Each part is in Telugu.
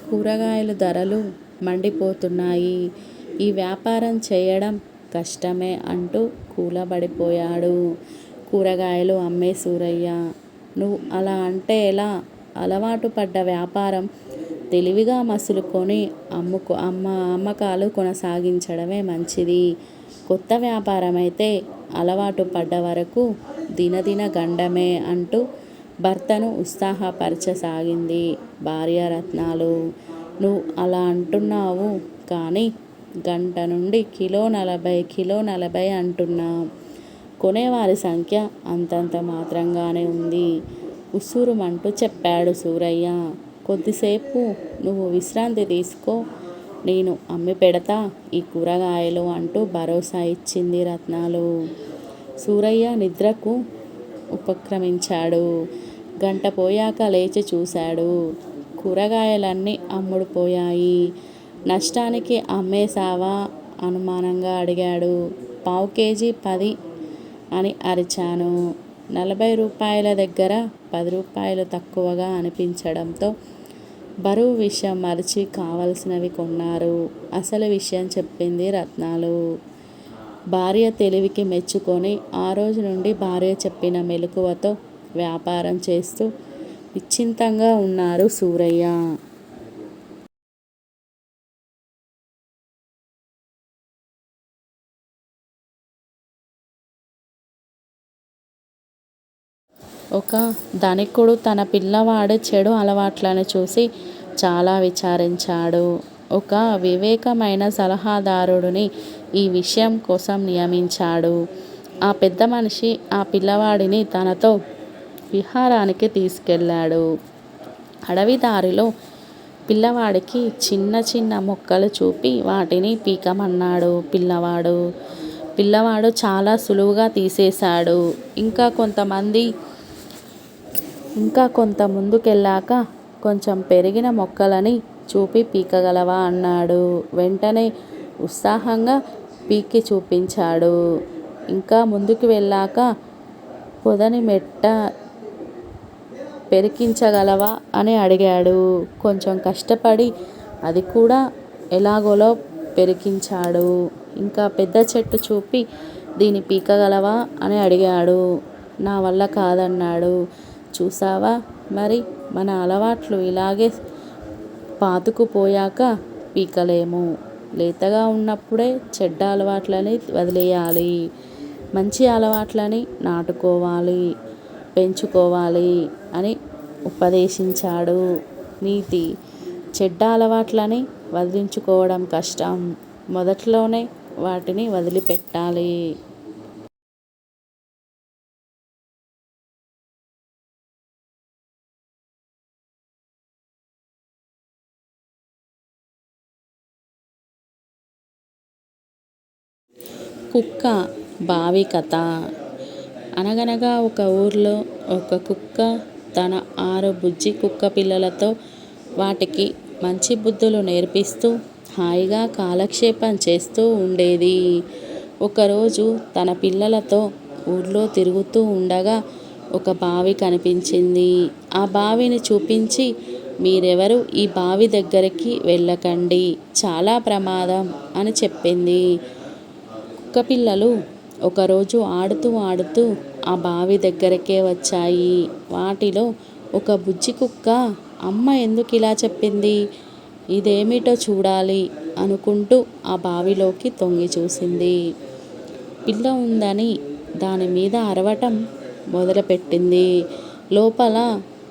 కూరగాయల ధరలు మండిపోతున్నాయి. ఈ వ్యాపారం చేయడం కష్టమే అంటూ కూలబడిపోయాడు. కూరగాయలు అమ్మే సూరయ్య. నువ్వు అలా అంటే ఎలా? అలవాటు పడ్డ వ్యాపారం తెలివిగా మసులుకొని అమ్మకాలు కొనసాగించడమే మంచిది. కొత్త వ్యాపారమైతే అలవాటు పడ్డ వరకు దినదిన గండమే అంటూ భర్తను ఉత్సాహపరచసాగింది భార్య రత్నాలు. నువ్వు అలా అంటున్నావు కానీ గంట నుండి కిలో 40 అంటున్నా. కొనేవారి సంఖ్య అంతంత మాత్రంగానే ఉంది ఉస్సురుమంటూ చెప్పాడు సూరయ్య. కొద్దిసేపు నువ్వు విశ్రాంతి తీసుకో, నేను అమ్మి పెడతా ఈ కూరగాయలు అంటూ భరోసా ఇచ్చింది రత్నాలు. సూరయ్య నిద్రకు ఉపక్రమించాడు. గంట పోయాక లేచి చూశాడు. కూరగాయలన్నీ అమ్ముడుపోయాయి. నష్టానికి అమ్మేశావా? అనుమానంగా అడిగాడు. పావు కేజీ 10 అని అరిచాను. 40 రూపాయల దగ్గర 10 రూపాయలు తక్కువగా అనిపించడంతో బరువు విషయం మరిచి కావలసినవి కొన్నారు. అసలు విషయం చెప్పింది రత్నాలు. భార్య తెలివికి మెచ్చుకొని ఆ రోజు నుండి భార్య చెప్పిన మెలకువతో వ్యాపారం చేస్తూ నిశ్చింతంగా ఉన్నారు సూరయ్య. ఒక ధనికుడు తన పిల్లవాడి చెడు అలవాట్లను చూసి చాలా విచారించాడు. ఒక వివేకమైన సలహాదారుడిని ఈ విషయం కోసం నియమించాడు. ఆ పెద్ద మనిషి ఆ పిల్లవాడిని తనతో విహారానికి తీసుకెళ్ళాడు. అడవి దారిలో పిల్లవాడికి చిన్న చిన్న మొక్కలు చూపి వాటిని పీకమన్నాడు. పిల్లవాడు చాలా సులువుగా తీసేశాడు. ఇంకా కొంత ముందుకెళ్ళాక కొంచెం పెరిగిన మొక్కలని చూపి పీకగలవా అన్నాడు. వెంటనే ఉత్సాహంగా పీకి చూపించాడు. ఇంకా ముందుకు వెళ్ళాక పొదని మెట్ట పెరికించగలవా అని అడిగాడు. కొంచెం కష్టపడి అది కూడా ఎలాగోలో పెరికించాడు. ఇంకా పెద్ద చెట్టు చూపి దీన్ని పీకగలవా అని అడిగాడు. నా వల్ల కాదన్నాడు. చూసావా మరి, మన అలవాట్లు ఇలాగే పాతుకుపోయాక పీకలేము. లేతగా ఉన్నప్పుడే చెడ్డ అలవాట్లని వదిలేయాలి. మంచి అలవాట్లని నాటుకోవాలి, పెంచుకోవాలి అని ఉపదేశించాడు. నీతి: చెడ్డ అలవాట్లని వదిలించుకోవడం కష్టం. మొదట్లోనే వాటిని వదిలిపెట్టాలి. కుక్క బావి కథ. అనగనగా ఒక ఊర్లో ఒక కుక్క తన 6 బుజ్జి కుక్క పిల్లలతో వాటికి మంచి బుద్ధులు నేర్పిస్తూ హాయిగా కాలక్షేపం చేస్తూ ఉండేది. ఒకరోజు తన పిల్లలతో ఊర్లో తిరుగుతూ ఉండగా ఒక బావి కనిపించింది. ఆ బావిని చూపించి, మీరెవరూ ఈ బావి దగ్గరికి వెళ్ళకండి, చాలా ప్రమాదం అని చెప్పింది. కుక్కపిల్లలు ఒకరోజు ఆడుతూ ఆ బావి దగ్గరకే వచ్చాయి. వాటిలో ఒక బుజ్జి కుక్క అమ్మ ఎందుకు ఇలా చెప్పింది, ఇదేమిటో చూడాలి అనుకుంటూ ఆ బావిలోకి తొంగి చూసింది. పిల్ల ఉందని దాని మీద అరవటం మొదలుపెట్టింది. లోపల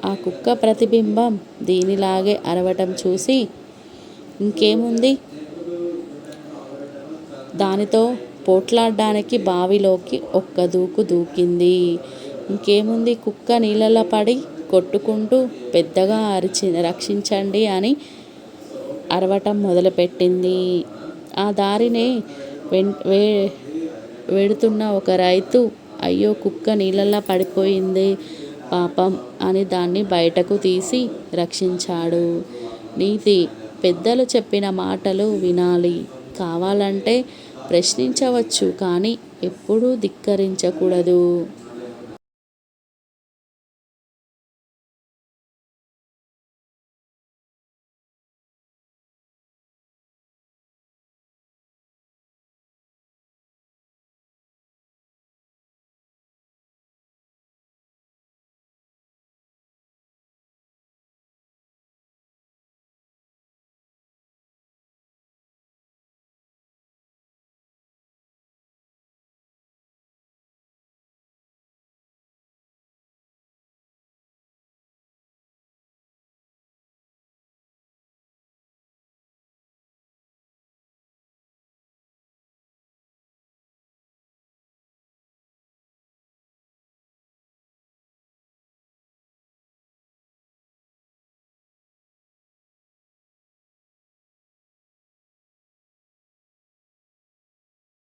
ఆ కుక్క ప్రతిబింబం దీనిలాగే అరవటం చూసి ఇంకేముంది, దానితో పోట్లాడడానికి బావిలోకి ఒక్క దూకు దూకింది. ఇంకేముంది, కుక్క నీళ్ళలో పడి కొట్టుకుంటూ పెద్దగా రక్షించండి అని అరవటం మొదలుపెట్టింది. ఆ దారినే వెడుతున్న ఒక రైతు, అయ్యో కుక్క నీళ్ళలో పడిపోయింది పాపం అని దాన్ని బయటకు తీసి రక్షించాడు. నీతి: పెద్దలు చెప్పిన మాటలు వినాలి. కావాలంటే ప్రశ్నించవచ్చు కానీ ఎప్పుడూ ధిక్కరించకూడదు.